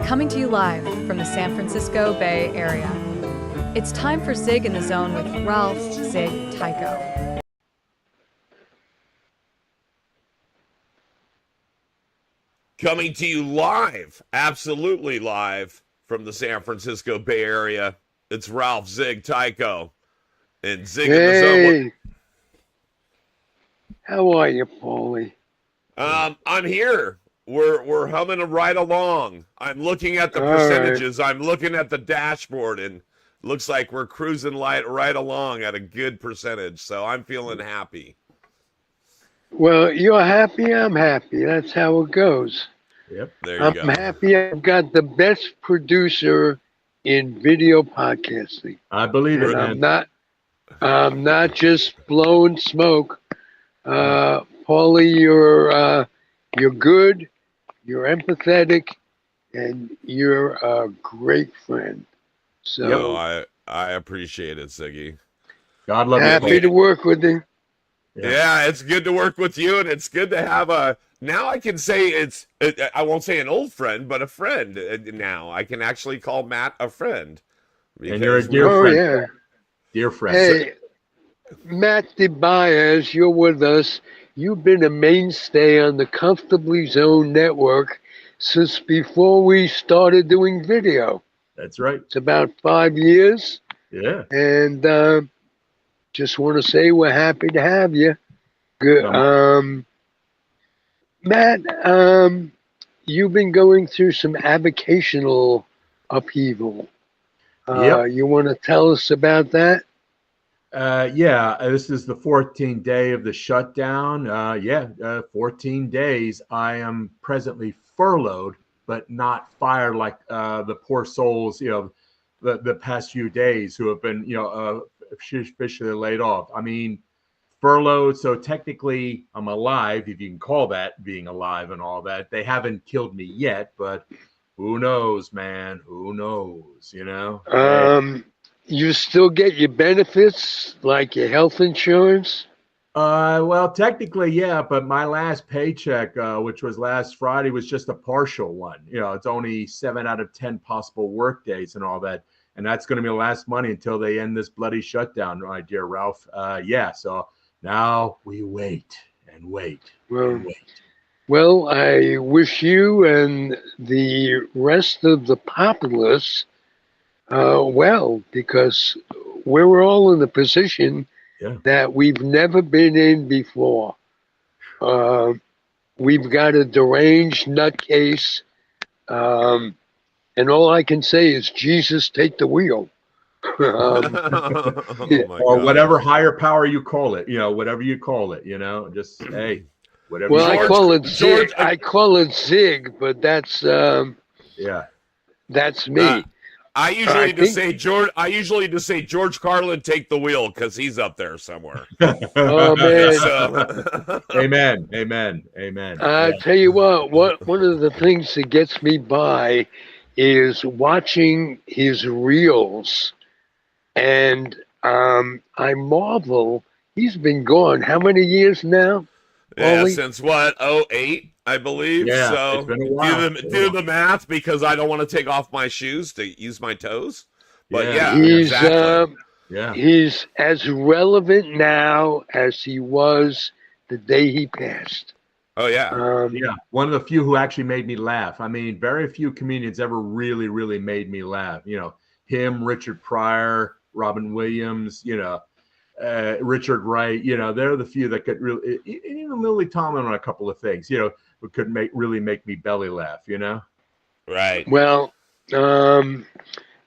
Coming to you live from the San Francisco Bay Area. It's time for Zig in the Zone with Ralph Zig Tycho. Coming to you live, absolutely live, from the San Francisco Bay Area. It's Ralph Zig Tycho. And Zig in the Zone. How are you, Paulie? I'm here. We're humming right along. I'm looking at the percentages. I'm looking at the dashboard, and looks like we're cruising right along at a good percentage. So I'm feeling happy. Well, you're happy, I'm happy. That's how it goes. Yep, there you go. I'm happy I've got the best producer in video podcasting. I believe it, man. I'm not just blowing smoke. Paulie, you're good, you're empathetic, and you're a great friend. So I appreciate it, Ziggy. God love you. Happy to work with you. Yeah, it's good to work with you, and it's good to have now I can say I won't say an old friend, but a friend now. I can actually call Matt a friend. And you're a dear friend. Yeah. Dear friend. Hey, Matt DeBias, you're with us. You've been a mainstay on the Comfortably Zone network since before we started doing video. That's right. It's about 5 years. Yeah. And just want to say we're happy to have you. Good. Matt, you've been going through some avocational upheaval. You want to tell us about that? Yeah, this is the 14th day of the shutdown. 14 days. I am presently furloughed, but not fired like the poor souls, the past few days who have been, officially laid off. I mean, furloughed, so technically I'm alive, if you can call that being alive and all that. They haven't killed me yet, but who knows, man? Who knows, You still get your benefits, like your health insurance? Well, technically, yeah, but my last paycheck, which was last Friday, was just a partial one. It's only 7 out of 10 possible work days and all that. And that's going to be the last money until they end this bloody shutdown, my dear Ralph. So now we wait and wait and wait. Well, I wish you and the rest of the populace well, because we're all in the position that we've never been in before. We've got a deranged nutcase, and all I can say is, Jesus, take the wheel. Or whatever higher power you call it, whatever you call it, just, hey, whatever. Well, I call it Zig. I call it Zig, but that's that's me. I usually just say George Carlin, take the wheel, because he's up there somewhere. Oh man! Amen. I tell you what. One of the things that gets me by is watching his reels, and I marvel. He's been gone how many years now? Yeah, since what? 2008. I believe. Yeah, so. It's been a while. Do the math, because I don't want to take off my shoes to use my toes. But he's as relevant now as he was the day he passed. Oh yeah. One of the few who actually made me laugh. I mean, very few comedians ever really, really made me laugh. Him, Richard Pryor, Robin Williams. Richard Wright. They're the few that could really. Even Lily Tomlin on a couple of things. Could really make me belly laugh, Right. Well,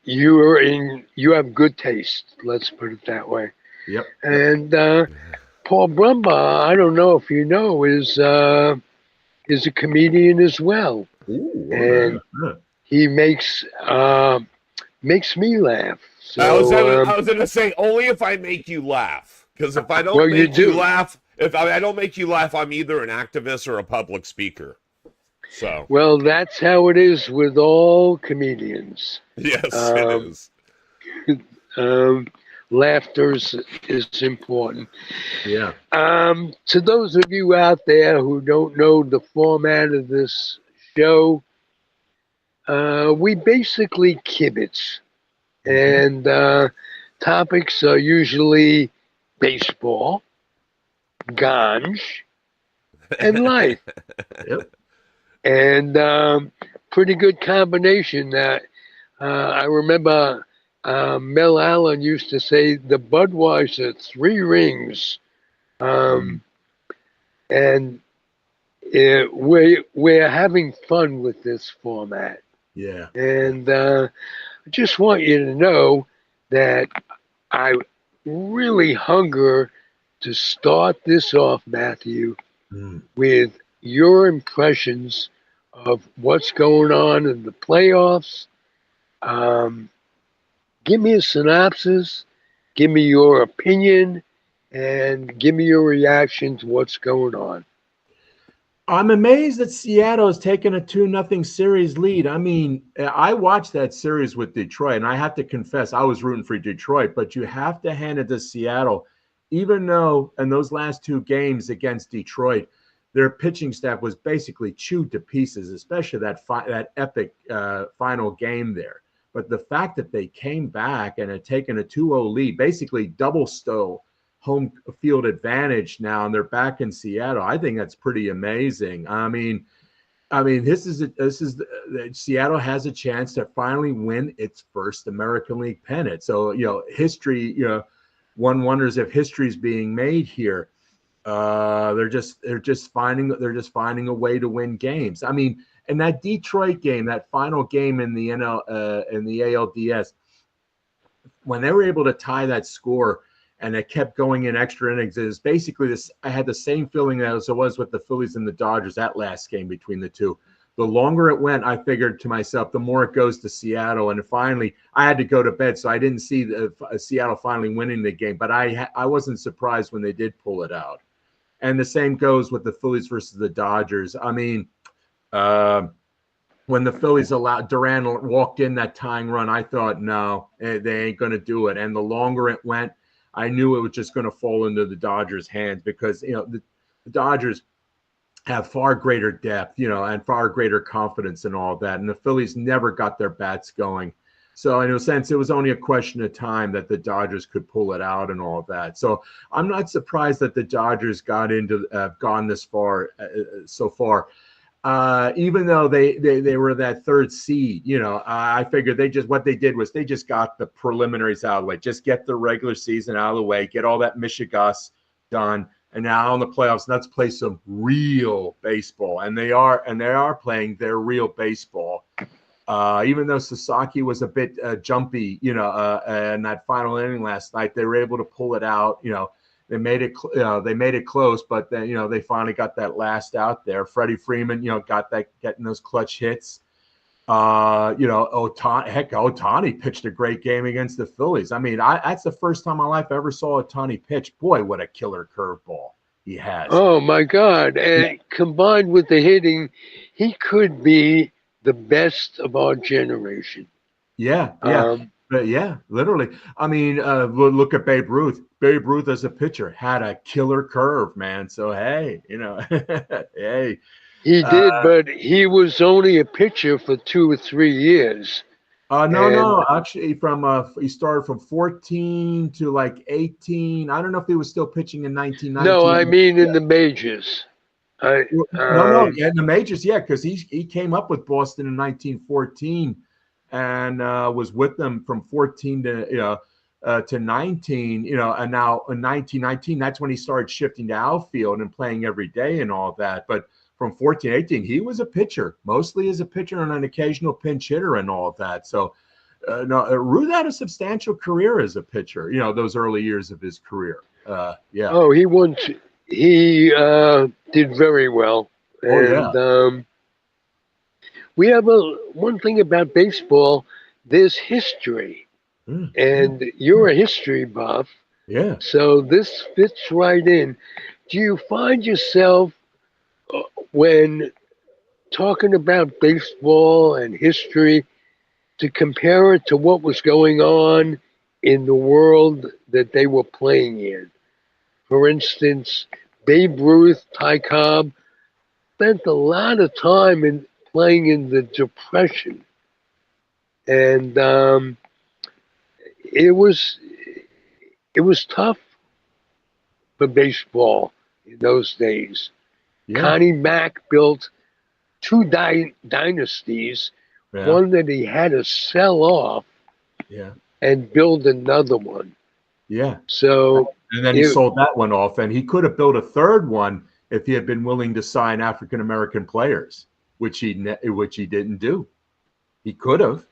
you have good taste. Let's put it that way. Yep. And Paul Brumbaugh, I don't know if you know, is a comedian as well. Ooh, and he makes me laugh. So, I was gonna say, only if I make you laugh, because if I don't make you laugh. If I don't make you laugh, I'm either an activist or a public speaker. So. Well, that's how it is with all comedians. Yes, it is. Laughter is important. Yeah. To those of you out there who don't know the format of this show, we basically kibitz, and topics are usually baseball, ganj, and life. Yep. And pretty good combination. I remember Mel Allen used to say the Budweiser 3 rings, um, and we're having fun with this format. Yeah. And I just want you to know that I really hunger to start this off, Matthew, Mm. with your impressions of what's going on in the playoffs. Um, Give me a synopsis, give me your opinion, and give me your reaction to what's going on. I'm amazed that Seattle has taken a 2-0 series lead. I mean, I watched that series with Detroit, and I have to confess, I was rooting for Detroit, but you have to hand it to Seattle. Even though in those last 2 games against Detroit, their pitching staff was basically chewed to pieces, especially that epic final game there. But the fact that they came back and had taken a 2-0 lead, basically double stole home field advantage now, and they're back in Seattle. I think that's pretty amazing. Seattle has a chance to finally win its first American League pennant. So history. One wonders if history is being made here. They're just finding a way to win games. I mean, in that Detroit game, that final game in the ALDS, when they were able to tie that score and it kept going in extra innings, it was basically this. I had the same feeling as it was with the Phillies and the Dodgers, that last game between the two. The longer it went, I figured to myself, the more it goes to Seattle. And finally, I had to go to bed, so I didn't see Seattle finally winning the game. But I wasn't surprised when they did pull it out. And the same goes with the Phillies versus the Dodgers. I mean, when the Phillies allowed Duran walked in that tying run, I thought, no, they ain't going to do it. And the longer it went, I knew it was just going to fall into the Dodgers' hands because, the Dodgers have far greater depth, and far greater confidence and all that. And the Phillies never got their bats going. So in a sense, it was only a question of time that the Dodgers could pull it out and all that. So I'm not surprised that the Dodgers gone this far so far. Even though they were that third seed, I figured what they did was they just got the preliminaries out of the way, just get the regular season out of the way, get all that Michigas done, and now in the playoffs, let's play some real baseball. And they are playing their real baseball. Even though Sasaki was a bit jumpy, in that final inning last night, they were able to pull it out. They made it close, but then they finally got that last out there. Freddie Freeman, getting those clutch hits. Ohtani pitched a great game against the Phillies. I mean, that's the first time in my life I ever saw Ohtani pitch. Boy, what a killer curveball he has. Oh my God! And combined with the hitting, he could be the best of our generation. Yeah. But yeah, literally. I mean, look at Babe Ruth. Babe Ruth as a pitcher had a killer curve, man. So hey, hey. He did, but he was only a pitcher for 2 or 3 years. No. Actually, he started from 14 to like 18. I don't know if he was still pitching in 1919. No, I mean in the majors. No, yeah, in the majors, yeah, because he came up with Boston in 1914 and was with them from 14 to 19, and now in 1919, that's when he started shifting to outfield and playing every day and all that. But from 14 to 18, he was a pitcher, mostly as a pitcher and an occasional pinch hitter and all of that. So, Ruth had a substantial career as a pitcher, those early years of his career. Yeah. Oh, he did very well. Oh, yeah. And we have one thing about baseball, there's history. And you're a history buff. Yeah. So this fits right in. Do you find yourself when talking about baseball and history to compare it to what was going on in the world that they were playing in? For instance, Babe Ruth, Ty Cobb spent a lot of time playing in the Depression. and it was it was tough for baseball in those days. Yeah. Connie Mack built two dynasties, Yeah. one that he had to sell off Yeah. and build another one. Yeah. So And then he sold that one off, and he could have built a third one if he had been willing to sign African American players, which he didn't do. He could have,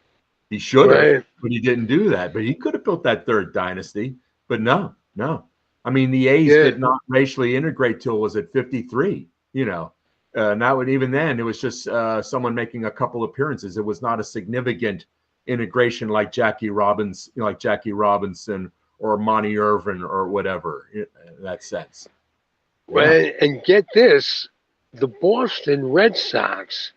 he should have, right, but he didn't do that. But he could have built that third dynasty, but no. I mean, the A's yeah, did not racially integrate till it was at 53. Not even then. It was just someone making a couple appearances. It was not a significant integration like Jackie Robinson or Monty Irvin or whatever in that sense. Yeah. right. And get this, the Boston Red Sox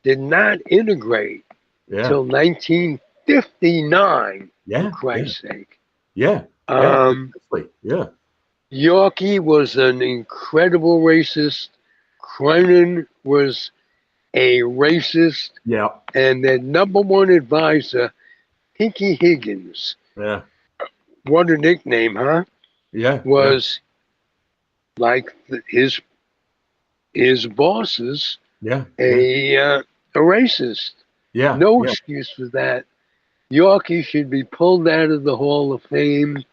did not integrate Yeah. till 1959. Yeah. For Christ's sake. Yeah. Yeah. Yorkie was an incredible racist. Cronin was a racist, Yeah. and their number one advisor, Pinky Higgins, Yeah. what a nickname, huh? Yeah. Was like his bosses, Yeah. a racist. Yeah. No Yeah. excuse for that. Yorkie should be pulled out of the Hall of Fame.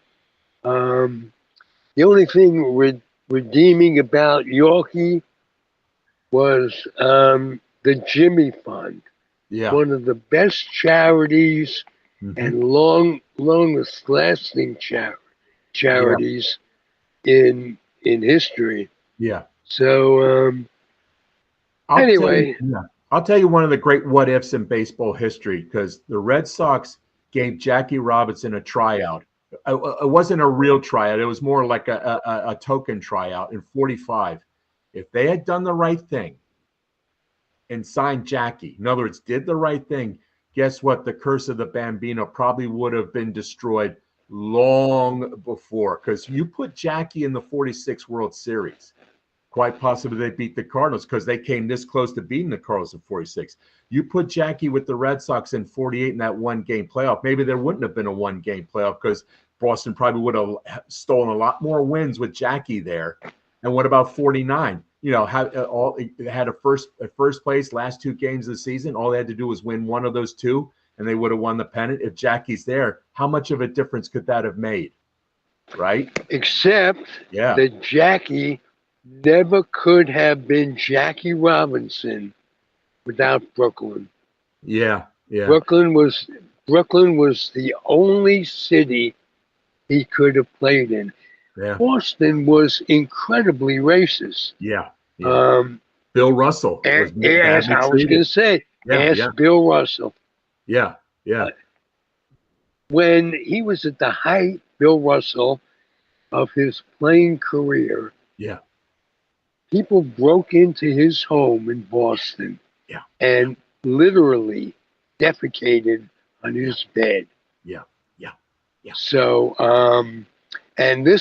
The only thing redeeming about Yorkie was the Jimmy Fund, Yeah. one of the best charities Mhm. and longest lasting charities in history. Yeah. So anyway, I'll tell you one of the great what ifs in baseball history, because the Red Sox gave Jackie Robinson a tryout. It wasn't a real tryout. It was more like a token tryout in 45. If they had done the right thing and signed Jackie, in other words, did the right thing, guess what? The curse of the Bambino probably would have been destroyed long before, because you put Jackie in the 46 World Series. Quite possibly they beat the Cardinals because they came this close to beating the Cardinals in 46. You put Jackie with the Red Sox in 48 in that one-game playoff. Maybe there wouldn't have been a one-game playoff because Boston probably would have stolen a lot more wins with Jackie there. And what about 49? Had a first place last two games of the season. All they had to do was win one of those two, and they would have won the pennant. If Jackie's there, how much of a difference could that have made? Right? except Yeah. that Jackie never could have been Jackie Robinson without Brooklyn. Yeah. Yeah. Brooklyn was the only city he could have played in. Yeah. Boston was incredibly racist. Yeah. Bill Russell was As I was going to say, Bill Russell. Yeah. When he was at the height, Bill Russell, of his playing career, yeah, people broke into his home in Boston, and literally defecated on his bed. Yeah. So, and he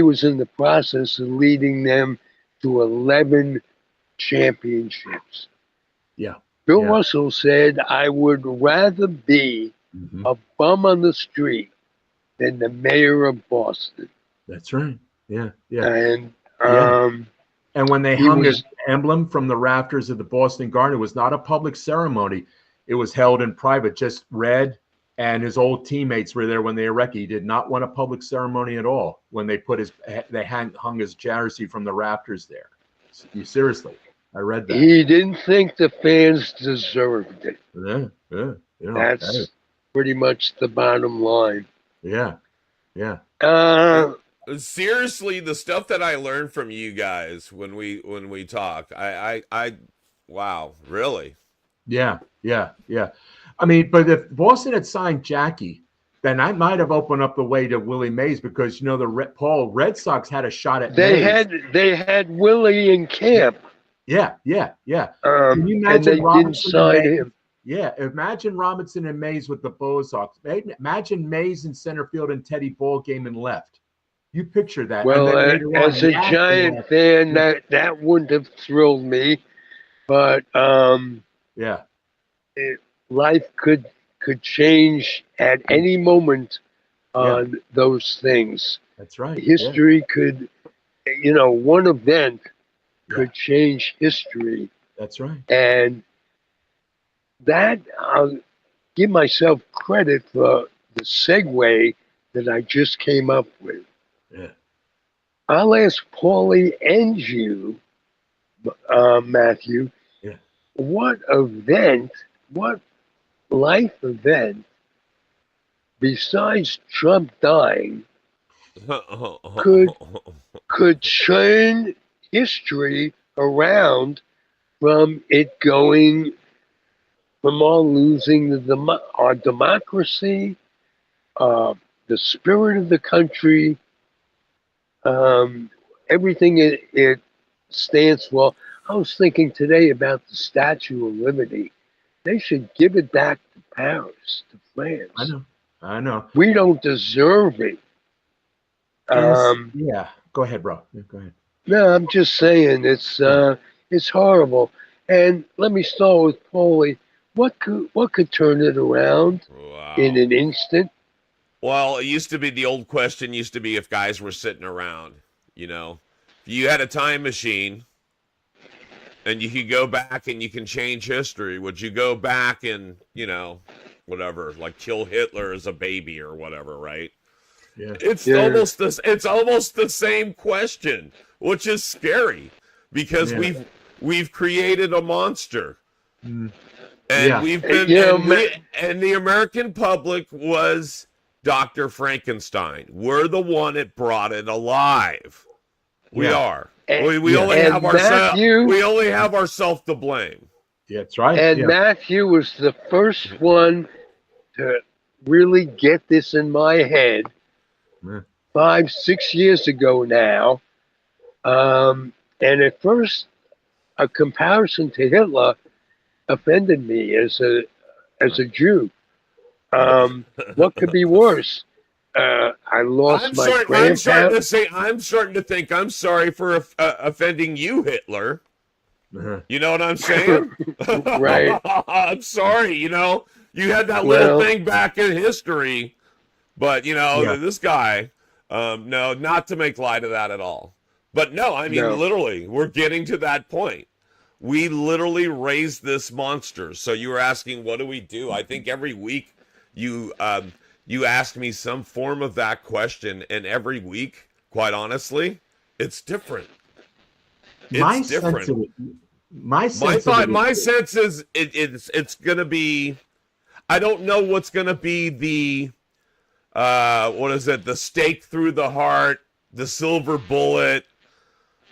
was in the process of leading them to 11 championships. Yeah. Bill Russell said, I would rather be a bum on the street than the mayor of Boston. That's right. Yeah. And and when they hung his emblem from the rafters of the Boston Garden, it was not a public ceremony. It was held in private, just Red and his old teammates were there when they erected. He did not want a public ceremony at all when they hung his jersey from the rafters there. Seriously, I read that. He didn't think the fans deserved it. Yeah. That's pretty much the bottom line. Yeah. Seriously, the stuff that I learned from you guys when we talk, I wow, really? Yeah. I mean, but if Boston had signed Jackie, then I might have opened up the way to Willie Mays, because the Red Sox had a shot at Mays. They had Willie in camp. Yeah. Can you imagine and they didn't sign him? Yeah, imagine Robinson and Mays with the Bo Sox. Imagine Mays in center field and Teddy Ball game and left. You picture that. Well, as a Giant fan, that wouldn't have thrilled me. But life could change at any moment Yeah, on those things. that's right. Yeah, History could, one event yeah, could change history. that's right. And that, I'll give myself credit for the segue that I just came up with. Yeah, I'll ask Paulie and you, Matthew, yeah. what event, what life event, besides Trump dying, could could turn history around from it going from all losing our democracy, uh, the spirit of the country, um, everything it stands for. I was thinking today about the Statue of Liberty. They should give it back to Paris, to I France. know. I know. We don't deserve it. Yeah. Go ahead, bro. Yeah, go ahead. No, I'm just saying Yeah. it's horrible. And let me start with Paulie. What could turn it around in Wow. an instant? Well, it used to be the old question used to be if guys were sitting around, you know. If you had a time machine and you could go back and you can change history, would you go back and, whatever, like kill Hitler as a baby or whatever, right? Yeah. Yeah, It's almost the same question, which is scary because Yeah. we've created a monster. Mm. And Yeah. we've been you know, and the American public was Dr. Frankenstein. We're the one that brought it alive. We Yeah. are. and, We Yeah. only have and ourselves. Matthew We only have ourselves to blame. Yeah. That's right. and Yeah. Matthew was the first one to really get this in my head Yeah. 5, 6 years ago now. And at first, a comparison to Hitler offended me as a Jew. What could be worse? I lost my I'm starting grandpa. to say. I'm starting to think. I'm sorry for offending you, Hitler. Uh-huh. You know what I'm saying? Right. I'm sorry. You had that little Well, thing back in history. But Yeah. this guy, no, not to make light of that at all. But no, I mean no. literally, we're getting to that point. We literally raised this monster. So you were asking, what do we do? I think every week you ask me some form of that question, and every week, quite honestly, it's different. My It's sense different. of it. My My sense of thought, it is. my sense is it's gonna be. I don't know what's gonna be the what is it? The stake through the heart, the silver bullet.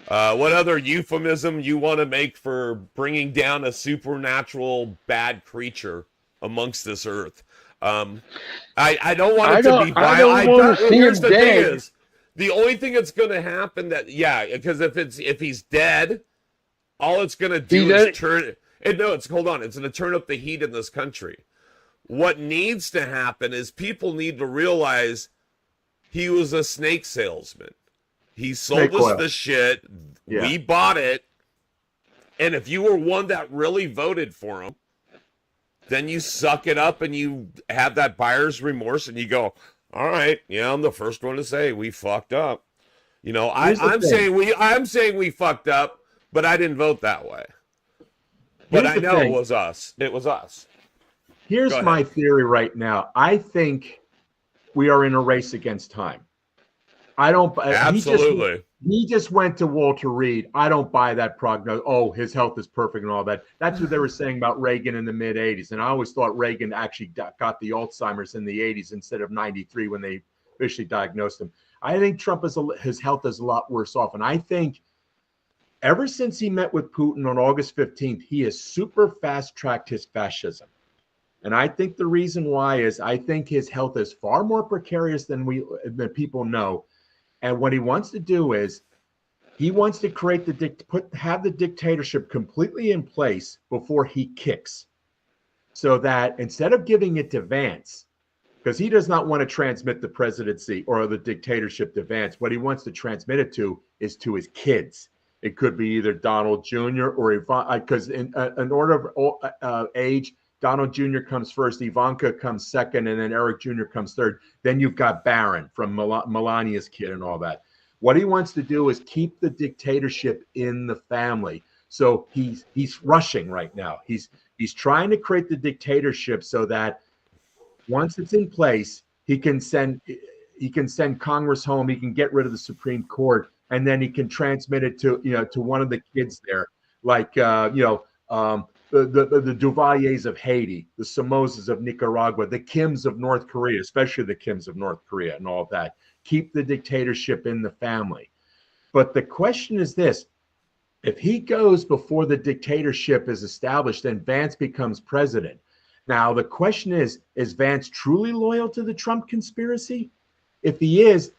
What other euphemism you want to make for bringing down a supernatural bad creature amongst this earth? I don't want I it to don't. be I violent. don't want to see him Here's the thing: dead. is the only thing that's going to happen because if he's dead, all it's going to He do does. is turn. No, it's hold on. It's going to turn up the heat in this country. What needs to happen is people need to realize he was a snake salesman. He sold Snake us oil. the shit. Yeah. We bought it. And if you were one that really voted for him, then you suck it up and you have that buyer's remorse and you go, all right, I'm the first one to say we fucked up. Here's the I'm thing. saying we fucked up, but I didn't vote that way. But Here's I the know it thing. was us. It was us. Go Here's ahead. my theory right now. I think we are in a race against time. I don't. Absolutely. He just went to Walter Reed. I don't buy that prognosis. Oh, his health is perfect and all that. That's what they were saying about Reagan in the mid '80s. And I always thought Reagan actually got the Alzheimer's in the '80s instead of '93 when they officially diagnosed him. I think Trump his health is a lot worse off. And I think ever since he met with Putin on August 15th, he has super fast tracked his fascism. And I think the reason why is I think his health is far more precarious than people know. And what he wants to do is he wants to create have the dictatorship completely in place before he kicks, so that instead of giving it to Vance, because he does not want to transmit the presidency or the dictatorship to Vance, what he wants to transmit it to is to his kids. It could be either Donald Jr. or Ivan, because in order of age, Donald Jr. comes first, Ivanka comes second, and then Eric Jr. comes third. Then you've got Barron from Melania's kid and all that. What he wants to do is keep the dictatorship in the family. So he's rushing right now. He's trying to create the dictatorship so that once it's in place, he can send Congress home. He can get rid of the Supreme Court, and then he can transmit it to to one of the kids there, like the Duvaliers of Haiti, the Somozas of Nicaragua, the Kims of North Korea, especially the Kims of North Korea, and all that. Keep the dictatorship in the family. But the question is this: if he goes before the dictatorship is established, then Vance becomes president. Now, the question is Vance truly loyal to the Trump conspiracy? If he is,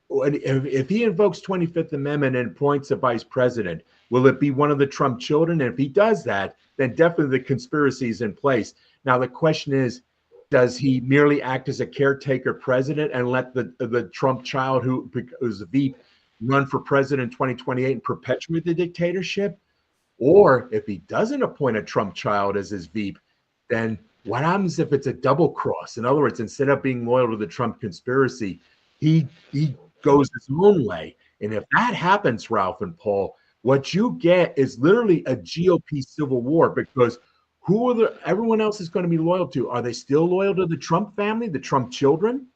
if he invokes 25th Amendment and appoints a vice president, will it be one of the Trump children? And if he does that, then definitely the conspiracy is in place. Now, the question is, does he merely act as a caretaker president and let the Trump child, who is a Veep, run for president in 2028 and perpetuate the dictatorship? Or if he doesn't appoint a Trump child as his Veep, then what happens if it's a double cross? In other words, instead of being loyal to the Trump conspiracy, he goes his own way. And if that happens, Ralph and Paul, what you get is literally a GOP civil war, because everyone else is going to be loyal to? Are they still loyal to the Trump family, the Trump children,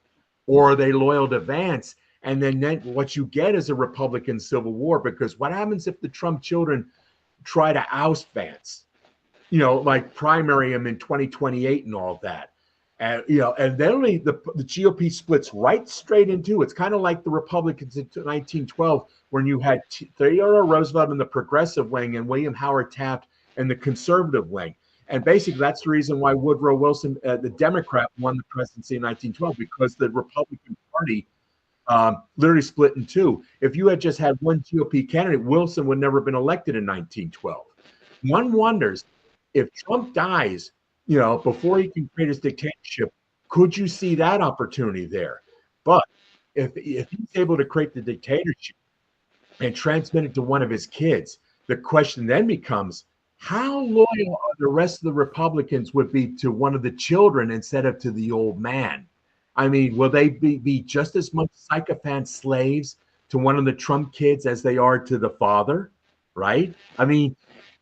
or are they loyal to Vance? And then what you get is a Republican civil war, because what happens if the Trump children try to oust Vance? Like primary him in 2028 and all that. And and then the GOP splits right straight in two. It's kind of like the Republicans in 1912, when you had Theodore Roosevelt in the progressive wing and William Howard Taft in the conservative wing. And basically, that's the reason why Woodrow Wilson, the Democrat, won the presidency in 1912, because the Republican Party literally split in two. If you had just had one GOP candidate, Wilson would never have been elected in 1912. One wonders, if Trump dies, before he can create his dictatorship, could you see that opportunity there? But if he's able to create the dictatorship and transmit it to one of his kids, the question then becomes, how loyal are the rest of the Republicans would be to one of the children instead of to the old man? I mean, will they be just as much sycophant slaves to one of the Trump kids as they are to the father? Right? I mean,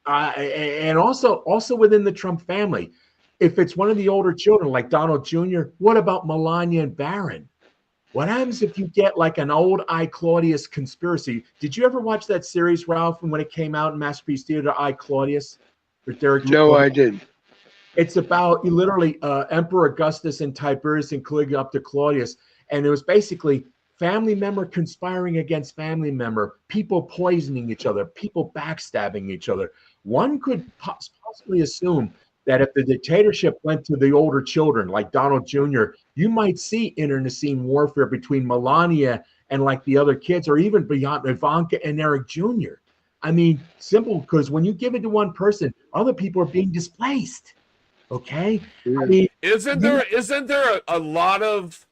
and also within the Trump family, if it's one of the older children like Donald Jr., what about Melania and Barron? What happens if you get like an old I, Claudius conspiracy? Did you ever watch that series, Ralph, when it came out in Masterpiece Theater, I, Claudius? With Derek No, Jacobi? I didn't. It's about literally Emperor Augustus and Tiberius and Caligula up to Claudius. And it was basically family member conspiring against family member, people poisoning each other, people backstabbing each other. One could possibly assume that if the dictatorship went to the older children, like Donald Jr., you might see internecine warfare between Melania and like the other kids, or even beyond Ivanka and Eric Jr. I mean, simple, because when you give it to one person, other people are being displaced. Okay? I mean, isn't there a lot of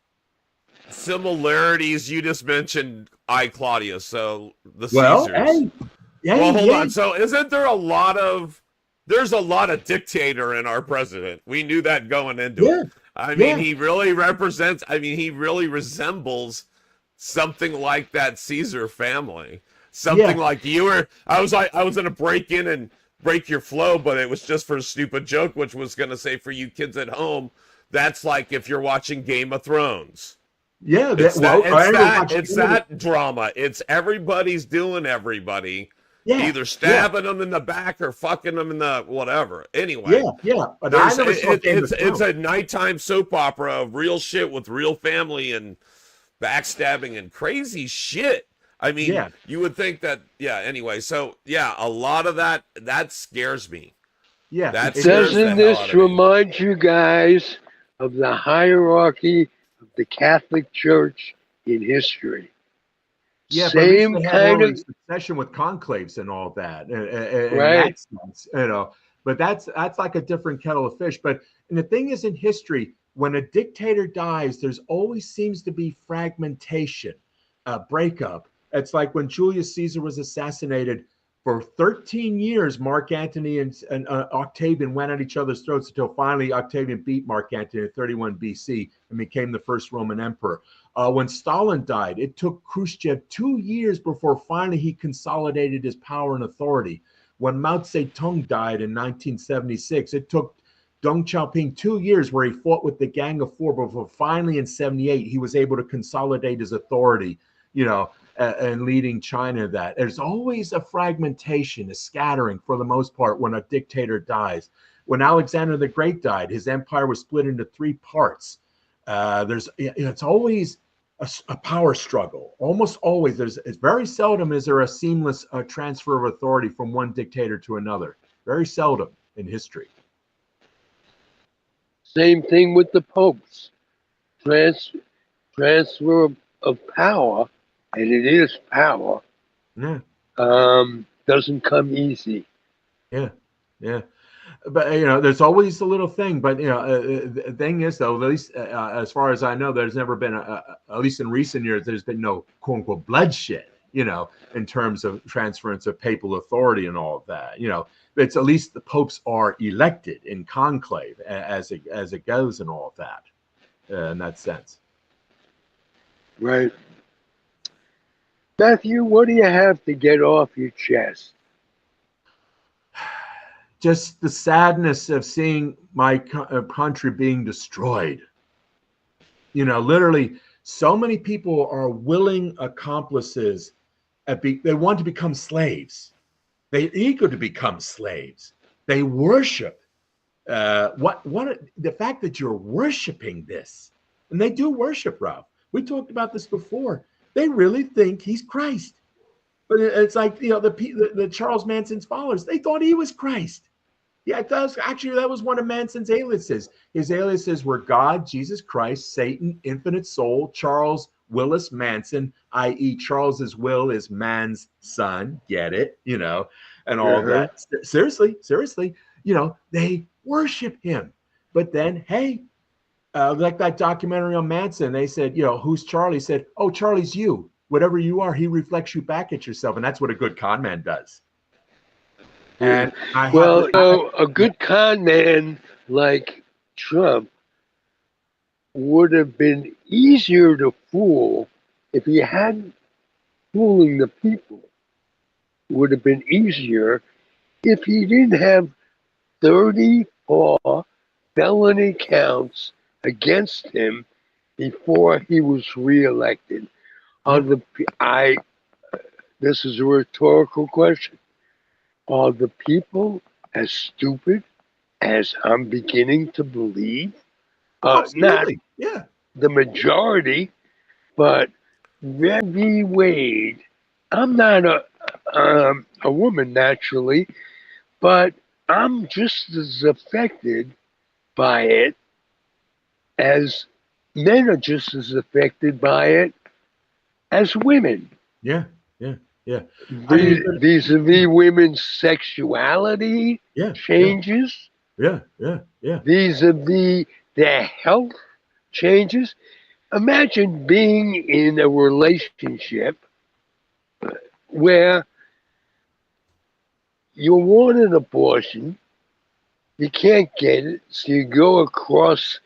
similarities? You just mentioned I, Claudius, so the Caesars. Hold on. So isn't there there's a lot of dictator in our president. We knew that going into it. I mean, he really resembles something like that Caesar family. Something like you were. I was going to break in and break your flow, but it was just for a stupid joke, which was going to say, for you kids at home, that's like if you're watching Game of Thrones. Yeah, it's that drama. It's everybody's doing everybody. Yeah, either stabbing them in the back or fucking them in the whatever. Anyway, but it's a nighttime soap opera of real shit with real family and backstabbing and crazy shit. I mean, you would think that. Anyway, so a lot of that scares me. Yeah, doesn't this remind you guys of the hierarchy of the Catholic Church in history? Yeah, same kind of succession with conclaves and all that, right? That sense, but that's like a different kettle of fish. But and the thing is, in history, when a dictator dies, there's always seems to be fragmentation, breakup. It's like when Julius Caesar was assassinated. For 13 years, Mark Antony and Octavian went at each other's throats until finally Octavian beat Mark Antony in 31 BC and became the first Roman emperor. When Stalin died, it took Khrushchev 2 years before finally he consolidated his power and authority. When Mao Zedong died in 1976, it took Deng Xiaoping 2 years where he fought with the Gang of Four before finally in 78 he was able to consolidate his authority, and leading China that. There's always a fragmentation, a scattering for the most part when a dictator dies. When Alexander the Great died, his empire was split into 3 parts. It's always a power struggle. Almost always. It's very seldom is there a seamless transfer of authority from one dictator to another. Very seldom in history. Same thing with the popes. Transfer of power, and it is power, Yeah. doesn't come easy. Yeah. But there's always a little thing. But the thing is, though, at least as far as I know, there's never been, at least in recent years, there's been no quote unquote bloodshed. In terms of transference of papal authority and all of that. It's at least the popes are elected in conclave as it goes and all of that. In that sense. Right. Matthew, what do you have to get off your chest? Just the sadness of seeing my country being destroyed. Literally, so many people are willing accomplices. They want to become slaves. They're eager to become slaves. They worship. The fact that you're worshiping this, and they do worship, Ralph. We talked about this before. They really think he's Christ. But it's like, the Charles Manson's followers, they thought he was Christ. Yeah, it does. Actually, that was one of Manson's aliases. His aliases were God, Jesus Christ, Satan, Infinite Soul, Charles Willis Manson, i.e. Charles's will is man's son. Get it? And all that. Seriously, they worship him. But then, hey, like that documentary on Manson, they said, who's Charlie? He said, oh, Charlie's you. Whatever you are, he reflects you back at yourself. And that's what a good con man does. And a good con man like Trump would have been easier to fool if he hadn't fooling the people. Would have been easier if he didn't have 34 felony counts against him before he was reelected. This is a rhetorical question. Are the people as stupid as I'm beginning to believe? Not the majority, but Roe v. Wade. I'm not a woman naturally, but I'm just as affected by it as men are just as affected by it as women. Yeah. Vis-a-vis women's sexuality changes. Yeah. Vis-a-vis their health changes. Imagine being in a relationship where you want an abortion, you can't get it, so you go across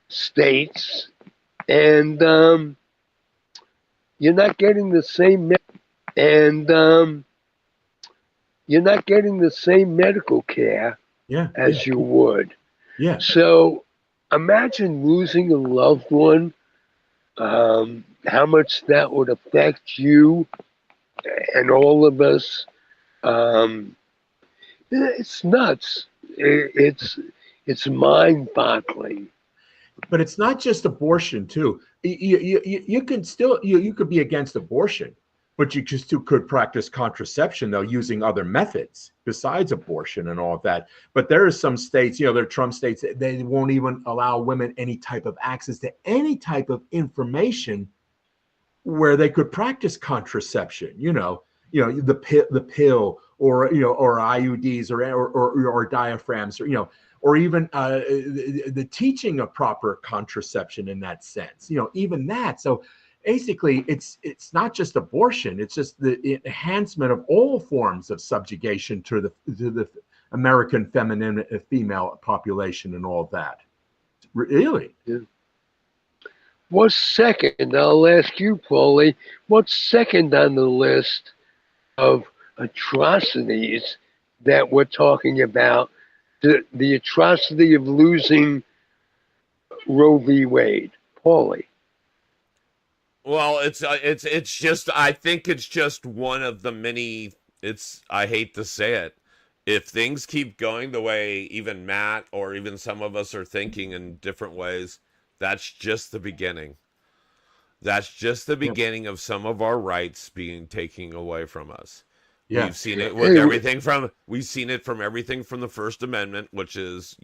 states, and you're not getting the same medical care as you would. Yeah. So imagine losing a loved one, how much that would affect you and all of us. It's nuts. It's mind-boggling. But it's not just abortion, too. You can still you could be against abortion, but you just could practice contraception, though, using other methods besides abortion and all of that. But there are some states, there are Trump states, they won't even allow women any type of access to any type of information where they could practice contraception. The pill, or or IUDs, or diaphragms, or even the teaching of proper contraception in that sense. Even that. So basically it's not just abortion, it's just the enhancement of all forms of subjugation to the American feminine female population and all that. Really. Yeah. What's second? I'll ask you, Paulie. What's second on the list of atrocities that we're talking about? The atrocity of losing Roe v. Wade, Paulie. Well, it's just, I think it's just one of the many. I hate to say it. If things keep going the way even Matt or even some of us are thinking in different ways, that's just the beginning. That's just the beginning of some of our rights being taken away from us. Yeah. We've seen it with everything from everything from the First Amendment, which is,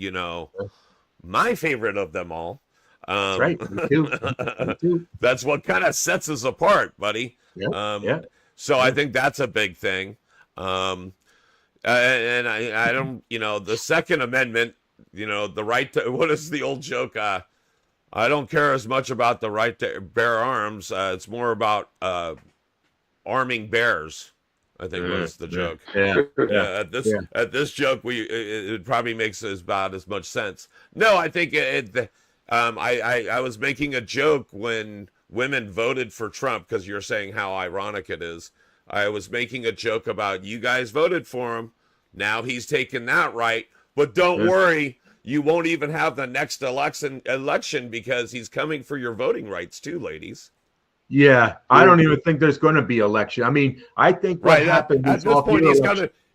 my favorite of them all. That's right. Me too. Me too. That's what kind of sets us apart, buddy. Yeah. So I think that's a big thing. And I don't, the Second Amendment, the right to, what is the old joke? I don't care as much about the right to bear arms. It's more about arming bears, I think was the joke. Yeah. At this joke, it probably makes about as much sense. No, I think I was making a joke when women voted for Trump, because you're saying how ironic it is. I was making a joke about, you guys voted for him. Now he's taken that right. But don't worry, you won't even have the next election because he's coming for your voting rights too, ladies. Yeah, I don't even think there's going to be election. I mean, I think what happened at this point,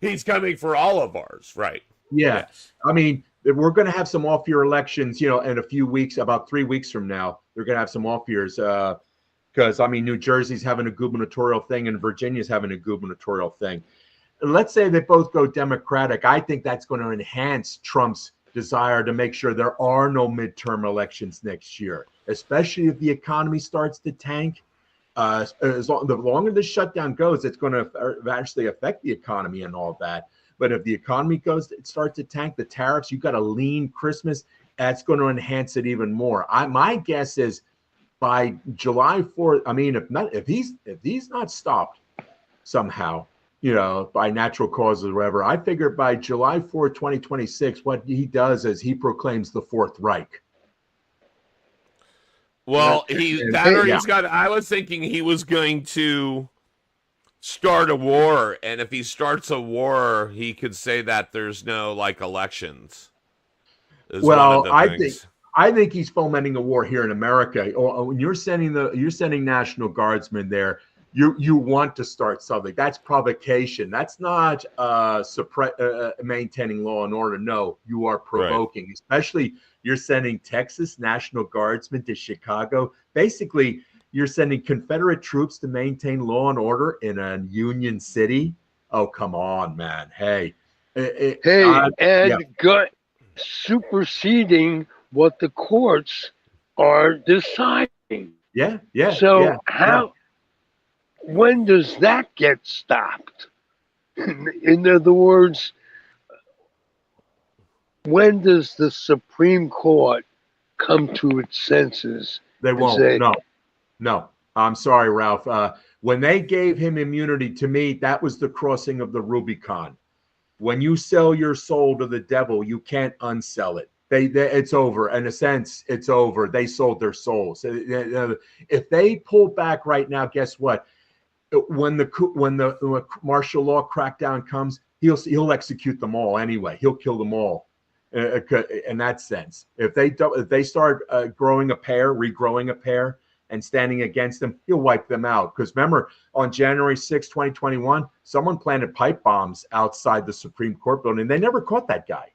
he's coming for all of ours, right? Yeah. Yes. I mean, we're going to have some off-year elections, in a few weeks, about 3 weeks from now. They're going to have some off-years because, New Jersey's having a gubernatorial thing and Virginia's having a gubernatorial thing. Let's say they both go Democratic. I think that's going to enhance Trump's desire to make sure there are no midterm elections next year, especially if the economy starts to tank. The longer the shutdown goes, it's going to actually affect the economy and all that. But if the economy starts to tank, the tariffs, you've got a lean Christmas, that's going to enhance it even more. My guess is by July 4th, if he's not stopped somehow, by natural causes or whatever, I figure by July 4th, 2026, what he does is he proclaims the Fourth Reich. Well, I was thinking he was going to start a war, and if he starts a war, he could say that there's no elections. Well, I think he's fomenting a war here in America. When you're sending National Guardsmen there, you want to start something. That's provocation. That's not maintaining law and order. No, you are provoking. Right. Especially you're sending Texas National Guardsmen to Chicago. Basically, you're sending Confederate troops to maintain law and order in a Union city. Oh, come on, man. Hey, superseding what the courts are deciding. Yeah. So when does that get stopped? In other words, when does the Supreme Court come to its senses? They won't. No. I'm sorry, Ralph. When they gave him immunity, to me, that was the crossing of the Rubicon. When you sell your soul to the devil, you can't unsell it. It's over. In a sense, it's over. They sold their souls. If they pull back right now, guess what? When the martial law crackdown comes, he'll execute them all anyway. He'll kill them all. In that sense, if they start regrowing a pair, and standing against them, he'll wipe them out. Because remember, on January 6, 2021, someone planted pipe bombs outside the Supreme Court building, and they never caught that guy.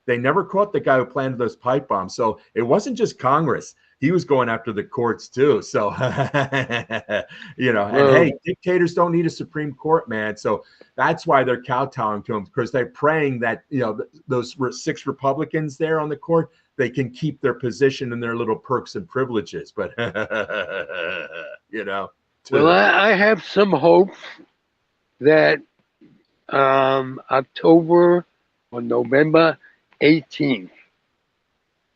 They never caught the guy who planted those pipe bombs. So it wasn't just Congress. He was going after the courts too. So, and hey, dictators don't need a Supreme Court, man. So that's why they're kowtowing to him, because they're praying that, those 6 Republicans there on the court, they can keep their position and their little perks and privileges. But, Well, I have some hope that October or November 18th,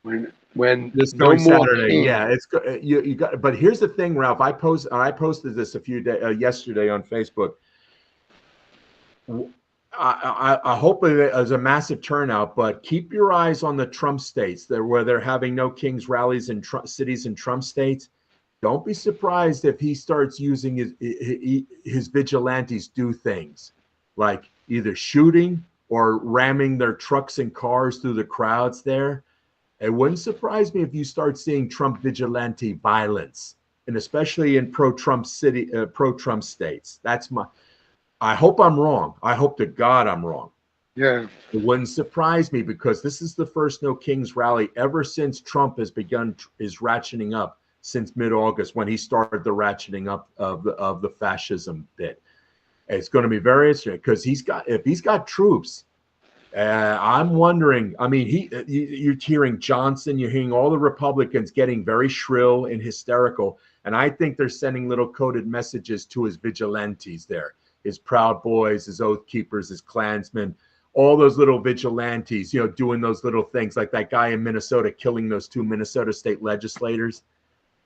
when when This no going more Saturday, king. yeah, you got. But here's the thing, Ralph. I posted this a few days yesterday on Facebook. I hope there's a massive turnout, but keep your eyes on the Trump states where they're having no kings rallies in cities in Trump states. Don't be surprised if he starts using his vigilantes do things like either shooting or ramming their trucks and cars through the crowds there. It wouldn't surprise me if you start seeing Trump vigilante violence, and especially in pro-Trump states. I hope I'm wrong. I hope to God I'm wrong. Yeah. It wouldn't surprise me because this is the first No Kings rally ever since Trump has begun his ratcheting up since mid-August when he started the ratcheting up of the fascism bit. It's going to be very interesting because if he's got troops, I'm wondering. I mean, you're hearing Johnson, you're hearing all the Republicans getting very shrill and hysterical, and I think they're sending little coded messages to his vigilantes there, his Proud Boys, his Oath Keepers, his Klansmen, all those little vigilantes, doing those little things like that guy in Minnesota killing those 2 Minnesota state legislators.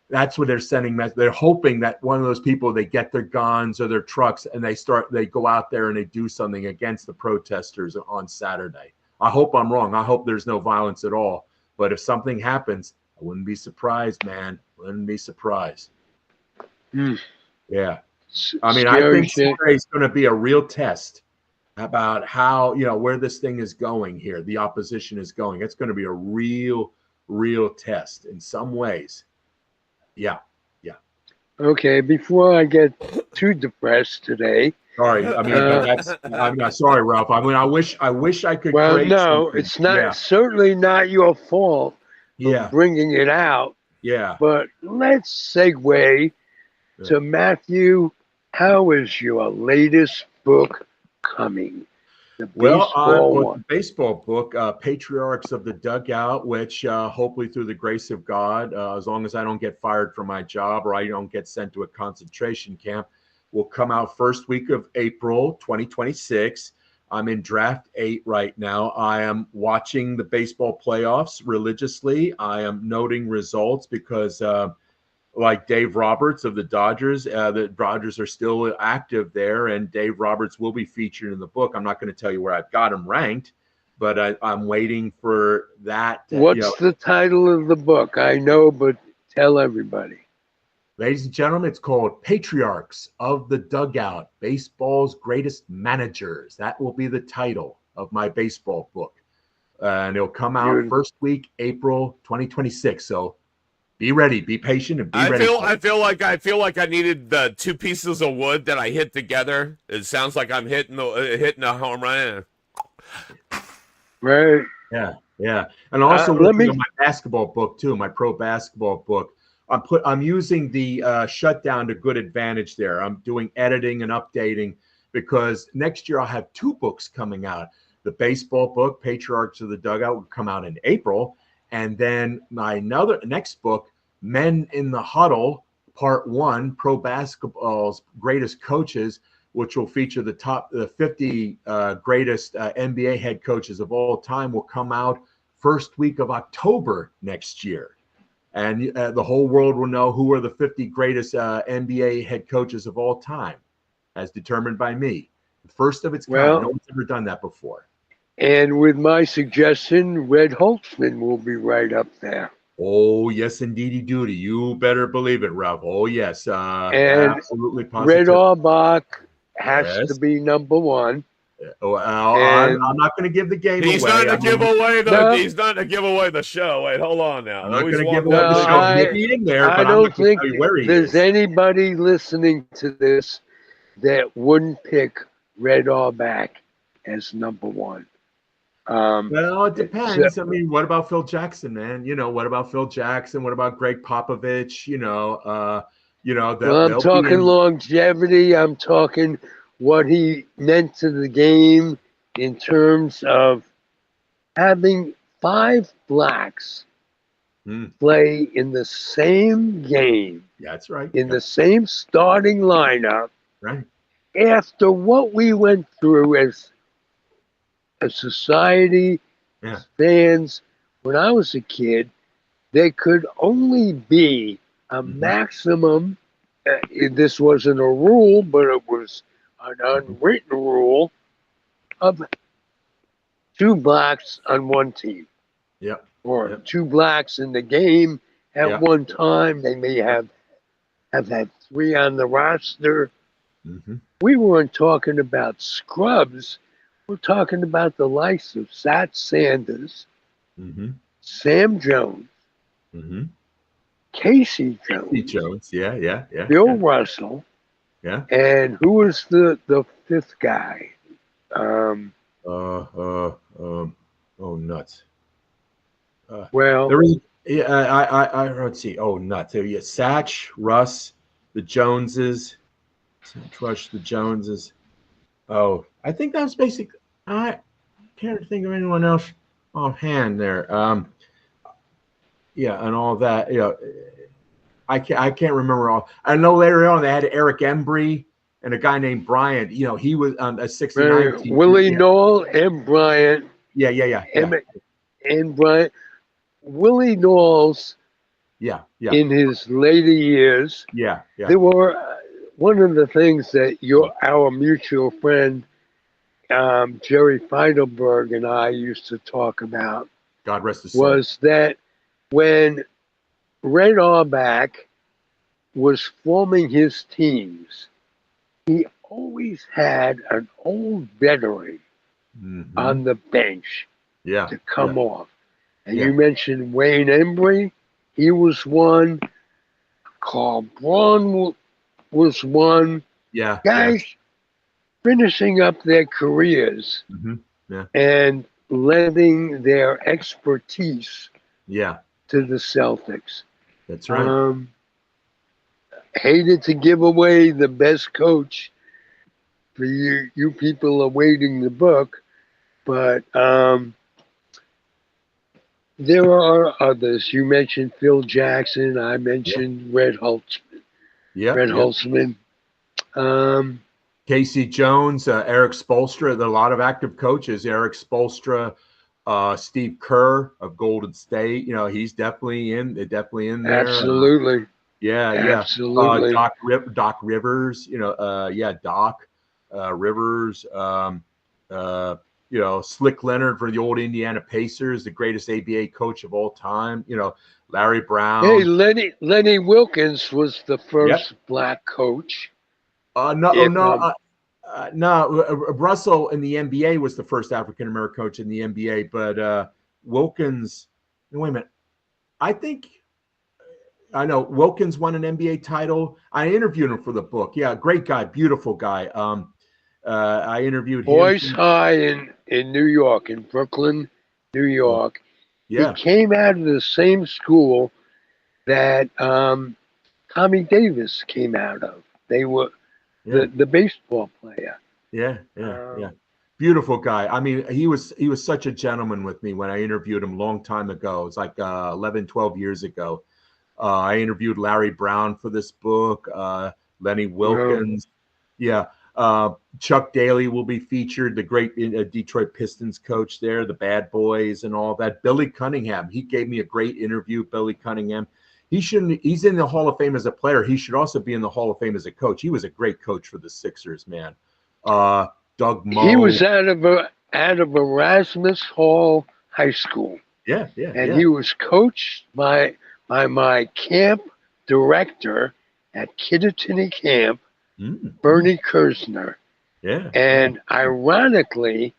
That's what they're sending. They're hoping that one of those people, they get their guns or their trucks and they go out there and they do something against the protesters on Saturday. I hope I'm wrong. I hope there's no violence at all. But if something happens, I wouldn't be surprised, man. Wouldn't be surprised. Yeah. I mean, I think Saturday is going to be a real test about how, where this thing is going here. The opposition is going. It's going to be a real test in some ways. Yeah. Okay, before I get too depressed today. Sorry, I mean I'm not sorry, Ralph. I mean, I wish I could. Well, create no, something. it's not certainly not your fault for bringing it out. Yeah. But let's segue to Matthew. How is your latest book coming? The baseball book, Patriarchs of the Dugout, which hopefully through the grace of God, as long as I don't get fired from my job or I don't get sent to a concentration camp, will come out first week of April 2026. I'm in draft 8 right now. I am watching the baseball playoffs religiously. I am noting results because like Dave Roberts of the Dodgers. The Dodgers are still active there, and Dave Roberts will be featured in the book. I'm not going to tell you where I've got him ranked, but I'm waiting for that. What's the title of the book? I know, but tell everybody. Ladies and gentlemen, it's called Patriarchs of the Dugout, Baseball's Greatest Managers. That will be the title of my baseball book. And it'll come out first week, April 2026. So be ready, be patient, and be ready. I feel like I needed the 2 pieces of wood that I hit together. It sounds like I'm hitting a home run. Right. Yeah. And also working on my basketball book too, my pro basketball book. I'm using the shutdown to good advantage there. I'm doing editing and updating because next year I'll have 2 books coming out. The baseball book, Patriarchs of the Dugout, will come out in April. And then my next book, Men in the Huddle, Part 1, Pro Basketball's Greatest Coaches, which will feature the 50 greatest NBA head coaches of all time, will come out first week of October next year. And the whole world will know who are the 50 greatest NBA head coaches of all time, as determined by me. First of its kind. No one's ever done that before. And with my suggestion, Red Holtzman will be right up there. Oh, yes, indeedy duty. You better believe it, Ralph. Oh, yes. And absolutely positive. Red Auerbach has to be number 1. I'm not going to give the game away. He's not to give away the show. Wait, hold on now. I'm not going to give away the show. Maybe in there, but I don't think there's anybody listening to this that wouldn't pick Red Auerbach as number 1. Well, it depends. I mean, what about Phil Jackson, man? What about Phil Jackson? What about Greg Popovich? I'm talking longevity. I'm talking what he meant to the game in terms of having 5 blacks play in the same game. That's right. In the same starting lineup. Right. After what we went through as a society, as fans, when I was a kid, there could only be a Mhm. maximum. This wasn't a rule, but it was an Mhm. unwritten rule of two blacks on one team, Yep. or Yep. two blacks in the game at Yep. one time. They may Yep. have had three on the roster. Mhm. We weren't talking about scrubs. We're talking about the likes of Sat Sanders, Mhm. Sam Jones, Mhm. Casey Casey Jones, Jones. Yeah. Yeah. Yeah. Bill Yeah. Russell, Yeah. and who was the fifth guy? Um, Uh. Uh. Um. Oh, nuts. well, There is. Yeah. Let's see. Oh, nuts. Yeah. Satch, Russ, the Joneses. Rush, the Joneses. Oh, I think that was basic. I can't think of anyone else offhand there. Yeah, and all that. I can't remember all. I know later on they had Eric Embry and a guy named Brian. He was on a '69 team. Willie Yeah, Noel and Bryant, yeah, yeah, yeah, yeah, Emmett and Bryant. Willie Knowles, yeah, yeah, in his later years, yeah, yeah. there were one of the things that our mutual friend Jerry Feidelberg and I used to talk about God rest his soul. was that when Red Auerbach was forming his teams, he always had an old veteran Hmm. on the bench Yeah, to yeah, come off. And you yeah, mentioned Wayne Embry. He was one. Carl Braun was one. yeah, yeah. Guys finishing up their careers Hmm. Yeah, and lending their expertise yeah. to the Celtics. That's right. Um, Hated to give away the best coach for you people awaiting the book, but there are others. You mentioned Phil Jackson. I Yeah, mentioned Red yeah, Red yeah. Holtzman. Um, Casey Jones, Eric Spolstra. There are a lot of active coaches. Eric Spolstra, Steve Kerr of Golden State. He's definitely in there. absolutely, Yeah, yeah. absolutely. Doc Rivers. Yeah, Doc Rivers. Slick Leonard for the old Indiana Pacers, the greatest ABA coach of all time. Larry Hey, Brown. Lenny Wilkins was the Yep. first black coach. No, oh, If no, no. Russell in the NBA was the first African American coach in the NBA, but Wilkins. Wait a minute. I think I know Wilkins won an NBA title. I interviewed him for the book. Yeah, great guy, beautiful guy. I interviewed him. Boys High in New York, in Brooklyn, New Yeah, York, he yeah, came out of the same school that Tommy Davis came out of. They were yeah, the baseball player. yeah, yeah, Um, yeah. Beautiful guy. I mean, he was such a gentleman with me when I interviewed him a long time ago. It's like 11, 12 years ago. I interviewed Larry Brown for this book, Lenny well, Wilkins. Yeah. Chuck Daly will be featured, the great Detroit Pistons coach there, the Bad Boys and all that. Billy Cunningham, he gave me a great interview. Billy Cunningham, he's in the Hall of Fame as a player. He should also be in the Hall of Fame as a coach. He was a great coach for the Sixers, man. Uh, Doug he Moe. was out of Erasmus Hall High School, Yeah, yeah, and yeah. he was coached by my camp director at Kittatinny Camp, Mm, mm, Bernie Kersner. yeah, yeah. And ironically,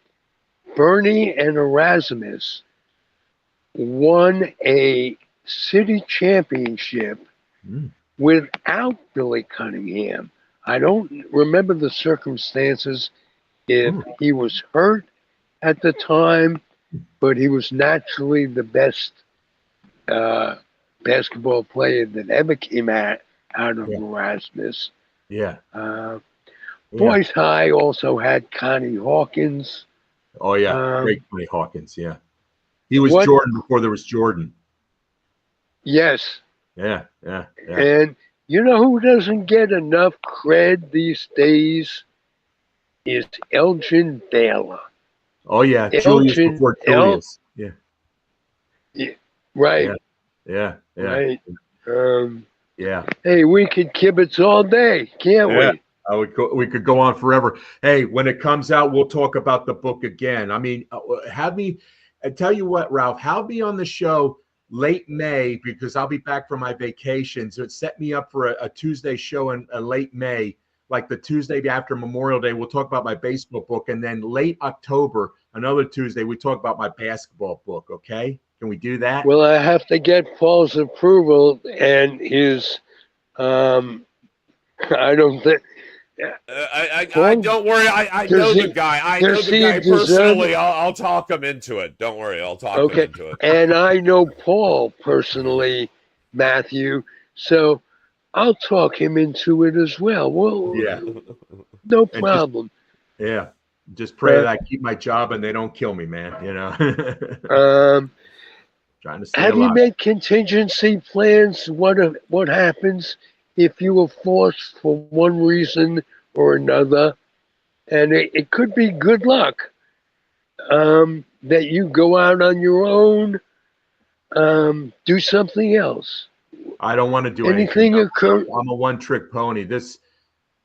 Bernie and Erasmus won a city championship Mm, without Billy Cunningham. I don't remember the circumstances, if mm. he was hurt at the time, but he was naturally the best uh, basketball player that ever came out of Yeah, Erasmus. yeah, Uh, yeah. Boys High also had Connie Hawkins. Oh yeah, Um, great Tony Hawkins. Yeah, he was what? Jordan before there was Jordan. Yes. Yeah, yeah, yeah. And you know who doesn't get enough cred these days is Elgin Baylor. Oh yeah, Julius Elgin, before Julius. Yeah, right? yeah, Yeah. right? Um, Yeah. hey, we could kibitz all day, can't Yeah. we? We could go on forever. Hey, when it comes out, we'll talk about the book again. I mean, have me. I tell you what, Ralph, have me on the show late May because I'll be back from my vacation. So it set me up for a Tuesday show in late May, like the Tuesday after Memorial Day. We'll talk about my baseball book, and then late October, another Tuesday, we talk about my basketball book. Okay, can we do that? Well, I have to get Paul's approval and his. I don't think. I Paul, don't worry. I does know the he? guy. I know Does the he guy deserve personally. it? I'll talk him into it. Don't worry. I'll talk him Okay, into it. and I know Paul personally, Matthew. So I'll talk him into it as well. Well, Yeah, no and just problem. yeah, just pray Uh, that I keep my job and they don't kill me, man. You know, um, trying to stay have you alive. made contingency plans? What happens if you were forced for one reason or another? And it could be good luck that you go out on your own, do something else. I don't want to do anything Anything else. occur? I'm a one-trick pony. This,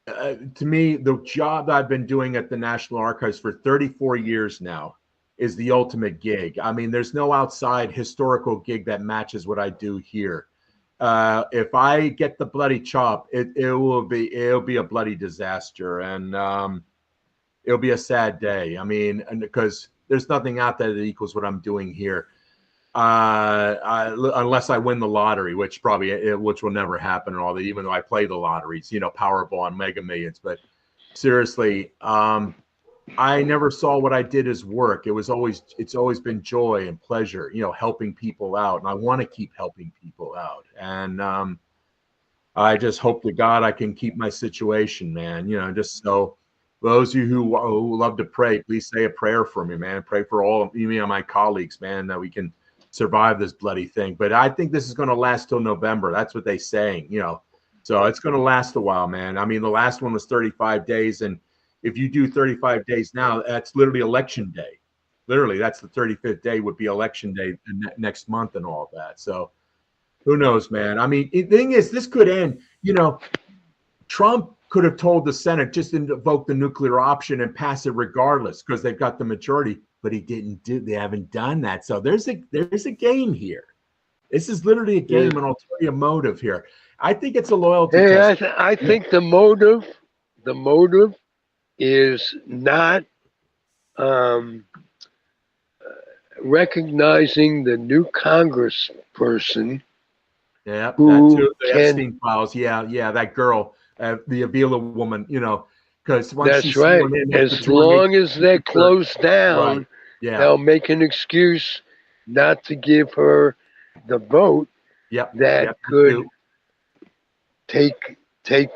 to me, the job I've been doing at the National Archives for 34 years now is the ultimate gig. I mean, there's no outside historical gig that matches what I do here. If I get the bloody chop, it'll be a bloody disaster, and it'll be a sad day. I mean, and because there's nothing out there that equals what I'm doing here. Unless I win the lottery, which which will never happen and all that, even though I play the lotteries, Powerball and Mega Millions. But seriously, I never saw what I did as work. It's always been joy and pleasure, helping people out. And I want to keep helping people out. And I just hope to God I can keep my situation, man. Just so those of you who love to pray, please say a prayer for me, man. Pray for all of me and my colleagues, man, that we can survive this bloody thing. But I think this is going to last till November. That's what they're saying. So it's going to last a while, man. I mean, the last one was 35 days. And if you do 35 days now, that's literally election day. Literally, that's the 35th day would be election day next month and all of that. So who knows, man? I mean, the thing is, this could end. Trump could have told the Senate just invoke the nuclear option and pass it regardless because they've got the majority, but he didn't do. They haven't done that. So there's a game here. This is literally a game, an ulterior motive here. I think it's a loyalty Hey, test. I think the motive is not um, recognizing the new congressperson Yeah, that who too. The can. Epstein files. Yeah, that girl, the Avila woman. Because once That's she's right. sworn in after As 280, long as they're closed right? down, Yeah. they'll make an excuse not to give her the vote Yep. that Yep. could take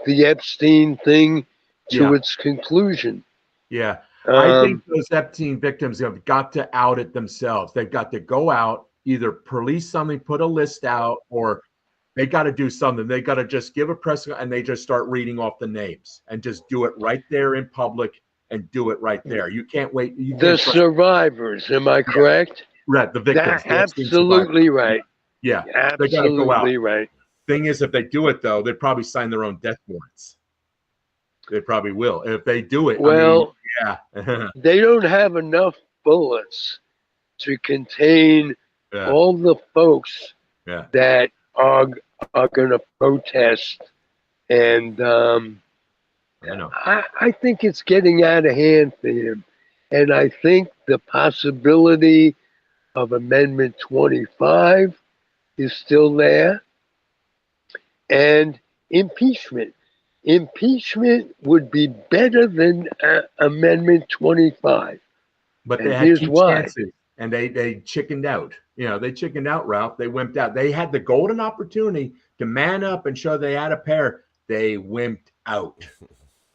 the Epstein thing to Yeah. its conclusion. Yeah. I think Um, those Epstein victims have got to out it themselves. They've got to go out, either police something, put a list out, or they got to do something. They got to just give a press and they just start reading off the names and just do it right there in public and do it right there. You can't wait. You the can't trust. survivors, am I correct? Right, the victims, That the Epstein survivors. absolutely right. Yeah, they got to go out. Absolutely right. Thing is, if they do it though, they probably sign their own death warrants. They probably will. If they do it, Well, I mean, yeah, they don't have enough bullets to contain yeah, all the folks yeah. that are going to protest, and I know. I think it's getting out of hand for him, and I think the possibility of Amendment 25 is still there, and impeachment. Impeachment would be better than Amendment 25, But they and had here's two why. chances, and they chickened out. They chickened out, Ralph. They wimped out. They had the golden opportunity to man up and show they had a pair. They wimped out.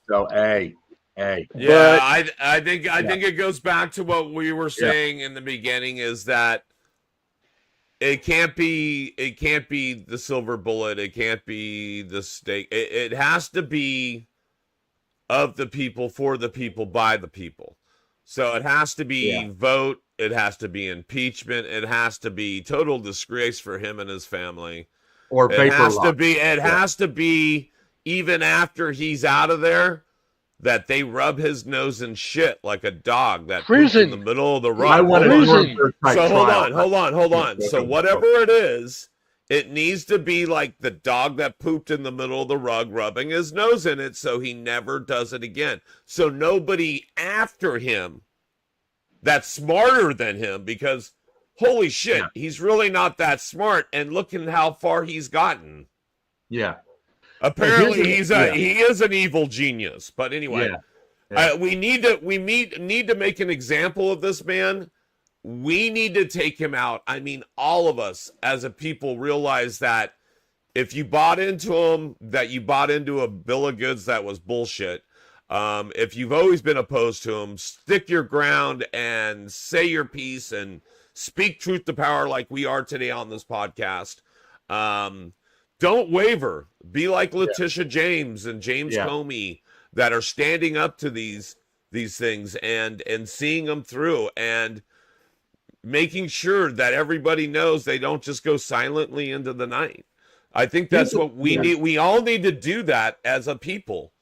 So, hey, Yeah, But I think yeah, it goes back to what we were yeah, saying in the beginning is that it can't be the silver bullet, it can't be the stake. It has to be of the people, for the people, by the people. So it has to be yeah, vote It has to be impeachment. It has to be total disgrace for him and his family. Or It vapor has to lock. be. It has to be even after he's out of there, that they rub his nose in shit like a dog that pooped in the Prison. middle of the Yeah, I rug. want a Hold on. prison. Nuremberg type So trial. hold Yeah, on. So okay. whatever it is, it needs to be like the dog that pooped in the middle of the rug, rubbing his nose in it, so he never does it again. So nobody after him that's smarter than him, because holy shit, Yeah. he's really not that smart. And look at how far he's gotten. Yeah. Apparently, he is an evil genius. But anyway, Yeah. we need to make an example of this man. We need to take him out. I mean, all of us as a people realize that if you bought into him, that you bought into a bill of goods that was bullshit. If you've always been opposed to him, stick your ground and say your piece and speak truth to power like we are today on this podcast. Don't waver. Be like Letitia James and James Comey, that are standing up to these things and seeing them through and making sure that everybody knows they don't just go silently into the night. I think that's what we need. We all need to do that as a people.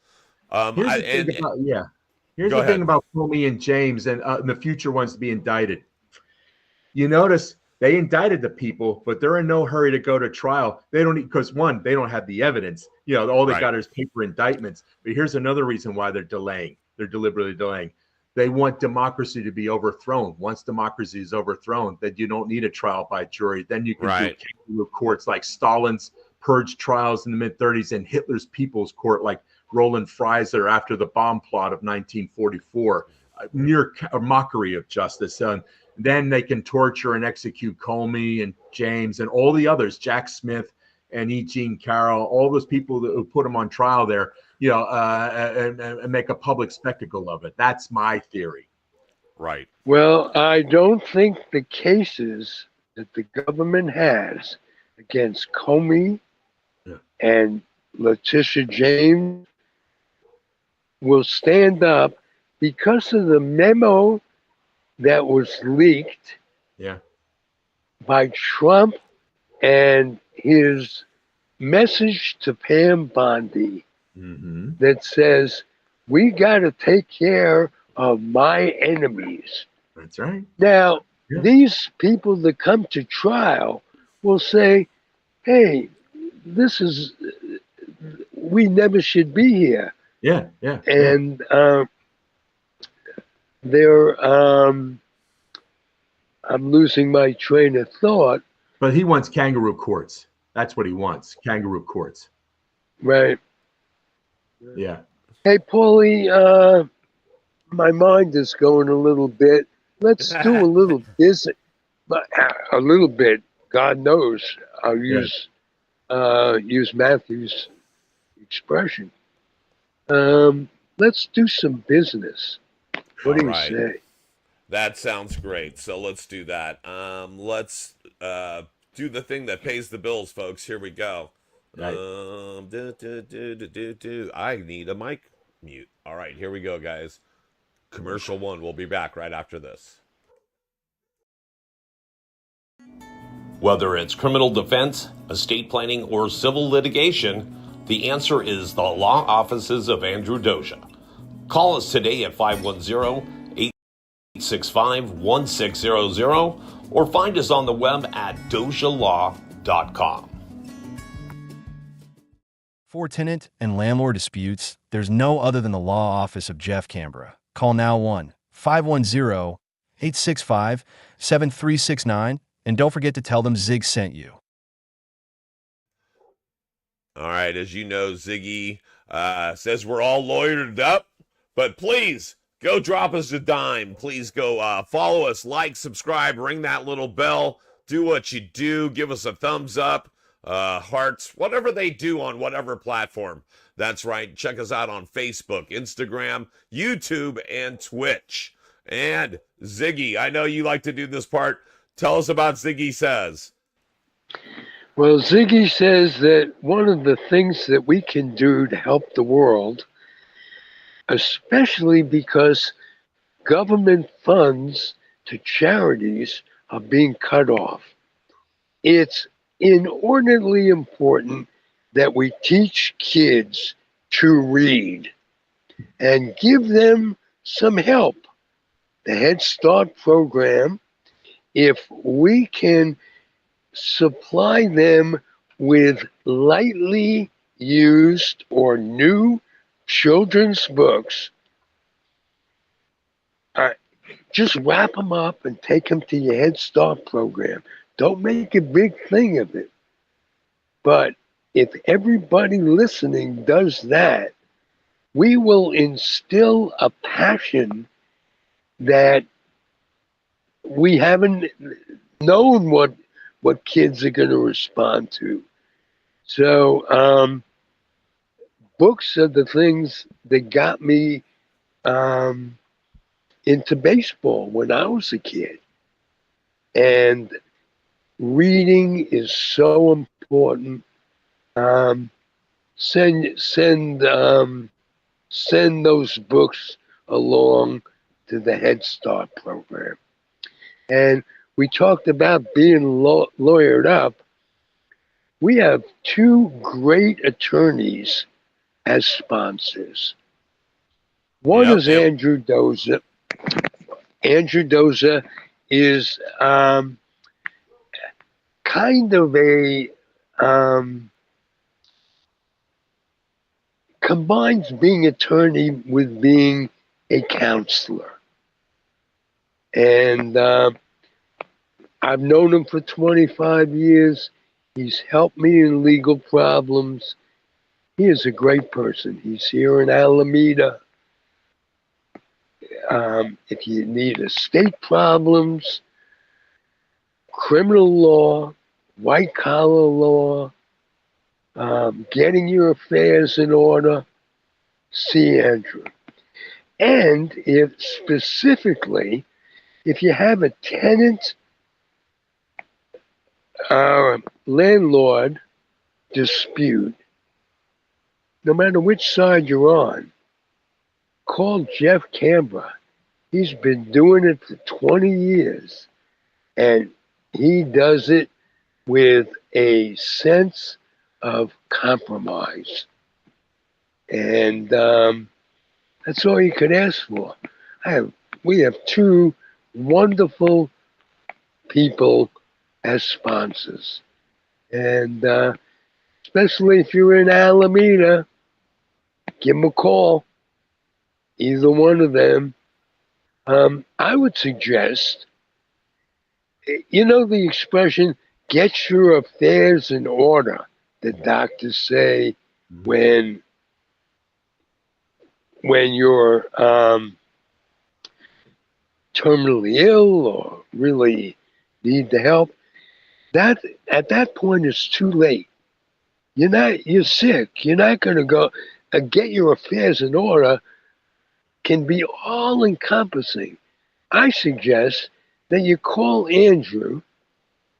Here's the thing about Comey and James and the future ones to be indicted. You notice they indicted the people, but they're in no hurry to go to trial. They don't, because one, they don't have the evidence. You know, all they got is paper indictments. But here's another reason why they're delaying. They're deliberately delaying. They want democracy to be overthrown. Once democracy is overthrown, then you don't need a trial by jury. Then you can do kangaroo courts like Stalin's purge trials in the mid-30s and Hitler's People's Court like Roland Freiser after the bomb plot of 1944. Near a mockery of justice. Then they can torture and execute Comey and James and all the others, Jack Smith and E. Jean Carroll, all those people who put them on trial there, you know, and make a public spectacle of it. That's my theory. Right. Well, I don't think the cases that the government has against Comey and Letitia James will stand up because of the memo that was leaked by Trump and his message to Pam Bondi that says, we got to take care of my enemies. That's right. Now, these people that come to trial will say, hey, we never should be here. Yeah. And I'm losing my train of thought. But he wants kangaroo courts. That's what he wants, kangaroo courts. Right. Yeah. Hey, Paulie, my mind is going a little bit. Let's do a little business. But a little bit, God knows. I'll use Matthew's expression. Let's do some business. What do you say? That sounds great. So let's do that. Let's do the thing that pays the bills, folks. Here we go. Right. I need a mic mute. All right, here we go, guys. Commercial one. We'll be back right after this. Whether it's criminal defense, estate planning, or civil litigation, the answer is the law offices of Andrew Doja. Call us today at 510-865-1600 or find us on the web at dojalaw.com. For tenant and landlord disputes, there's no other than the law office of Jeff Canberra. Call now 1-510-865-7369 and don't forget to tell them Zig sent you. All right, as you know, Ziggy says we're all lawyered up, but please go drop us a dime. Please go follow us, like, subscribe, ring that little bell, do what you do, give us a thumbs up, hearts, whatever they do on whatever platform. That's right. Check us out on Facebook, Instagram, YouTube, and Twitch. And Ziggy, I know you like to do this part. Tell us about Ziggy Says. Well, Ziggy says that one of the things that we can do to help the world, especially because government funds to charities are being cut off. It's inordinately important that we teach kids to read and give them some help. The Head Start program, if we can supply them with lightly used or new children's books, just wrap them up and take them to your Head Start program. Don't make a big thing of it. But if everybody listening does that, we will instill a passion that we haven't known what kids are going to respond to. So books are the things that got me into baseball when I was a kid. And reading is so important. Send those books along to the Head Start program. And we talked about being lawyered up. We have two great attorneys as sponsors. One is Andrew Doza. Andrew Doza is kind of a combines being attorney with being a counselor. And I've known him for 25 years. He's helped me in legal problems. He is a great person. He's here in Alameda. If you need estate problems, criminal law, white collar law, getting your affairs in order, see Andrew. And if specifically, if you have a tenant landlord dispute, no matter which side you're on, call Jeff Canberra. He's been doing it for 20 years, and he does it with a sense of compromise. And that's all you could ask for. We have two wonderful people as sponsors. And especially if you're in Alameda, give them a call. Either one of them. I would suggest, you know the expression, get your affairs in order, the doctors say when you're terminally ill or really need the help. That at that point it's too late. You're sick. You're not going to go get your affairs in order. Can be all encompassing. I suggest that you call Andrew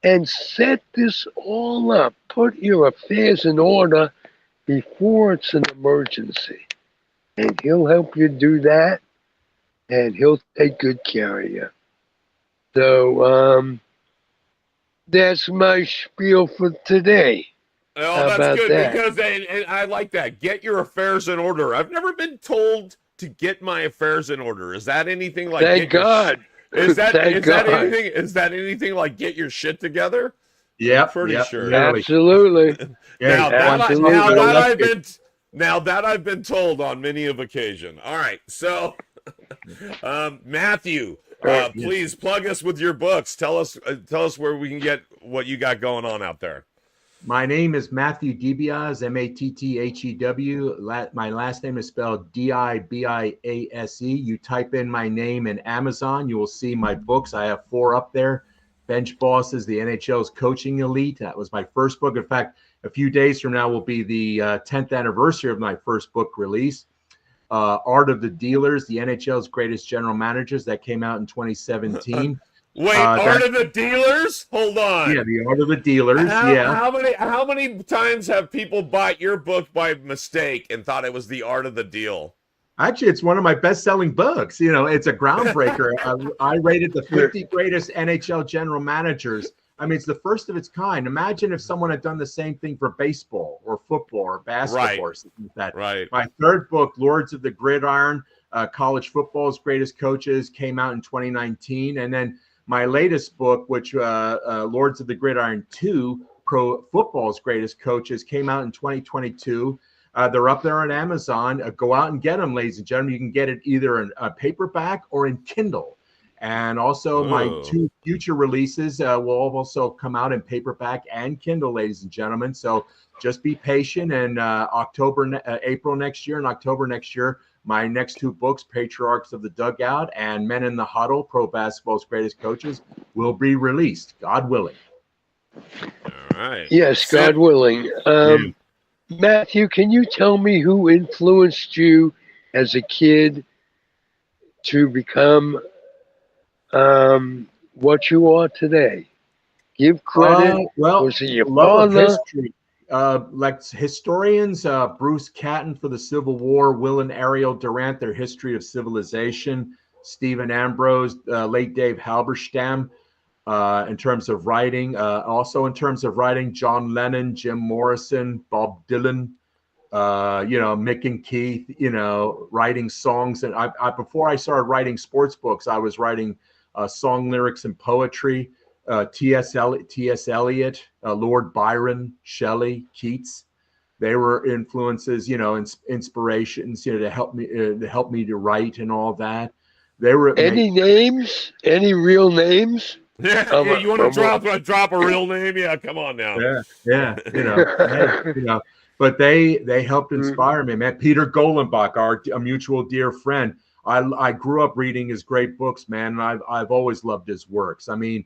and set this all up. Put your affairs in order before it's an emergency. And he'll help you do that, and he'll take good care of you. So that's my spiel for today. Oh, that's good because and I like that. Get your affairs in order. I've never been told to get my affairs in order. Is that anything like? Thank God. Is that anything? Is that anything like get your shit together? Yeah, pretty sure. Absolutely. Now that I've been told on many of occasion. All right, so Matthew, please plug us with your books. Tell us where we can get what you got going on out there. My name is Matthew Dibiase, Mathew. My last name is spelled Dibiase. You type in my name in Amazon, you will see my books. I have 4 up there. Bench Bosses, the NHL's Coaching Elite. That was my first book. In fact, a few days from now will be the 10th anniversary of my first book release. Art of the Dealers, the NHL's Greatest General Managers. That came out in 2017. Wait, Art of the Dealers? Hold on. Yeah, the Art of the Dealers. How many times have people bought your book by mistake and thought it was the Art of the Deal? Actually, it's one of my best-selling books. It's a groundbreaker. I rated the 50 greatest NHL general managers. I mean, it's the first of its kind. Imagine if someone had done the same thing for baseball or football or basketball Right. or something like that. Right. My third book, Lords of the Gridiron, College Football's Greatest Coaches, came out in 2019. And then my latest book, which Lords of the Gridiron 2, Pro Football's Greatest Coaches, came out in 2022. They're up there on Amazon. Go out and get them, ladies and gentlemen. You can get it either in paperback or in Kindle. And also my 2 future releases will also come out in paperback and Kindle, ladies and gentlemen. So just be patient. And April next year and October next year, my next 2 books, Patriarchs of the Dugout and Men in the Huddle, Pro Basketball's Greatest Coaches, will be released, God willing. All right. Yes, God willing. Matthew, can you tell me who influenced you as a kid to become what you are today? Give credit. Was it your love father? of history. Like historians, Bruce Catton for the Civil War, Will and Ariel Durant, their history of civilization, Stephen Ambrose, late Dave Halberstam, in terms of writing. Also in terms of writing, John Lennon, Jim Morrison, Bob Dylan, Mick and Keith, writing songs. And I before I started writing sports books, I was writing song lyrics and poetry. T.S. Eliot, Lord Byron, Shelley, Keats. They were influences, inspirations, to help me to write and all that. They were any names? Any real names? Yeah, you want to drop a real name? Yeah, come on now. Yeah, but they helped inspire me, man. Peter Golenbach, a mutual dear friend. I grew up reading his great books, man, and I've always loved his works. I mean,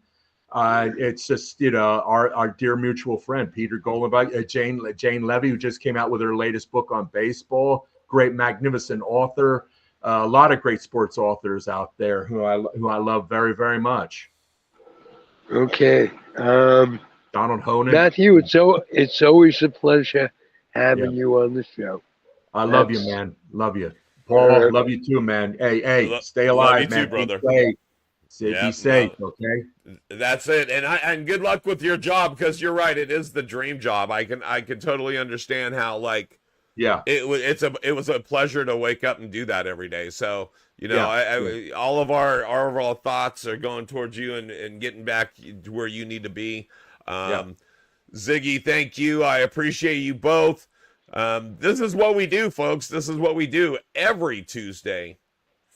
it's just our dear mutual friend Peter Golenbach, Jane Levy, who just came out with her latest book on baseball. Great, magnificent author. A lot of great sports authors out there who I love very, very much. Okay, Donald Honan. Matthew, it's always a pleasure having you on the show. I love you, man. Love you, Paul. Love you too, man. Hey, stay alive, love you man. too, brother. Be safe, okay? That's it. And good luck with your job, because you're right. It is the dream job. I can totally understand how it was a pleasure to wake up and do that every day. So all of our thoughts are going towards you and getting back to where you need to be. Ziggy, thank you. I appreciate you both. This is what we do, folks. This is what we do every Tuesday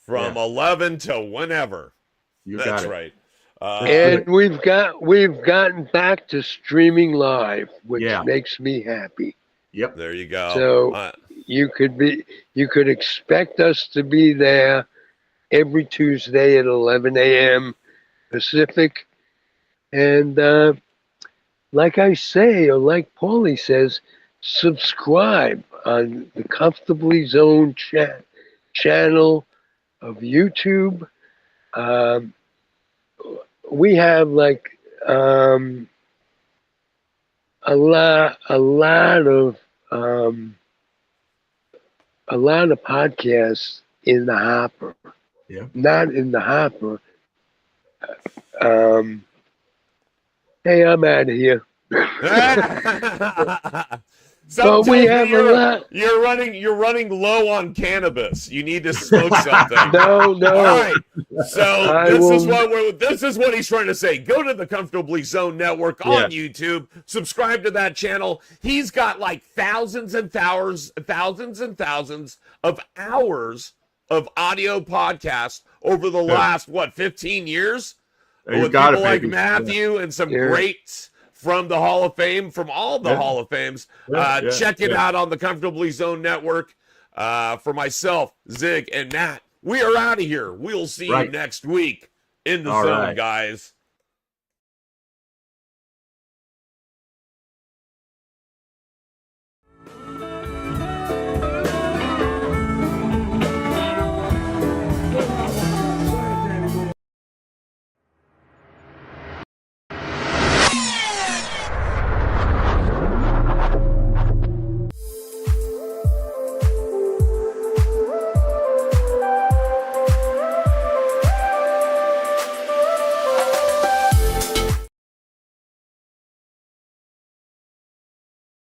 from 11 to whenever. That's right. And we've gotten back to streaming live, which makes me happy. Yep. There you go. So you could expect us to be there every Tuesday at 11 a.m. Pacific. And like I say, or like Paulie says, subscribe on the Comfortably Zone channel of YouTube. We have a lot of podcasts in the hopper. Yeah. Not in the hopper. Hey, I'm out of here. So we have a lot. You're running low on cannabis. You need to smoke something. No. All right. So this is what he's trying to say. Go to the Comfortably Zone Network on YouTube. Subscribe to that channel. He's got like thousands and thousands of hours of audio podcasts over the last 15 years with people like Matthew and some greats from the Hall of Fame, from all the Hall of Fames. Check it out on the Comfortably Zone Network. For myself, Zig, and Matt, we are out of here. We'll see you next week in the zone, guys.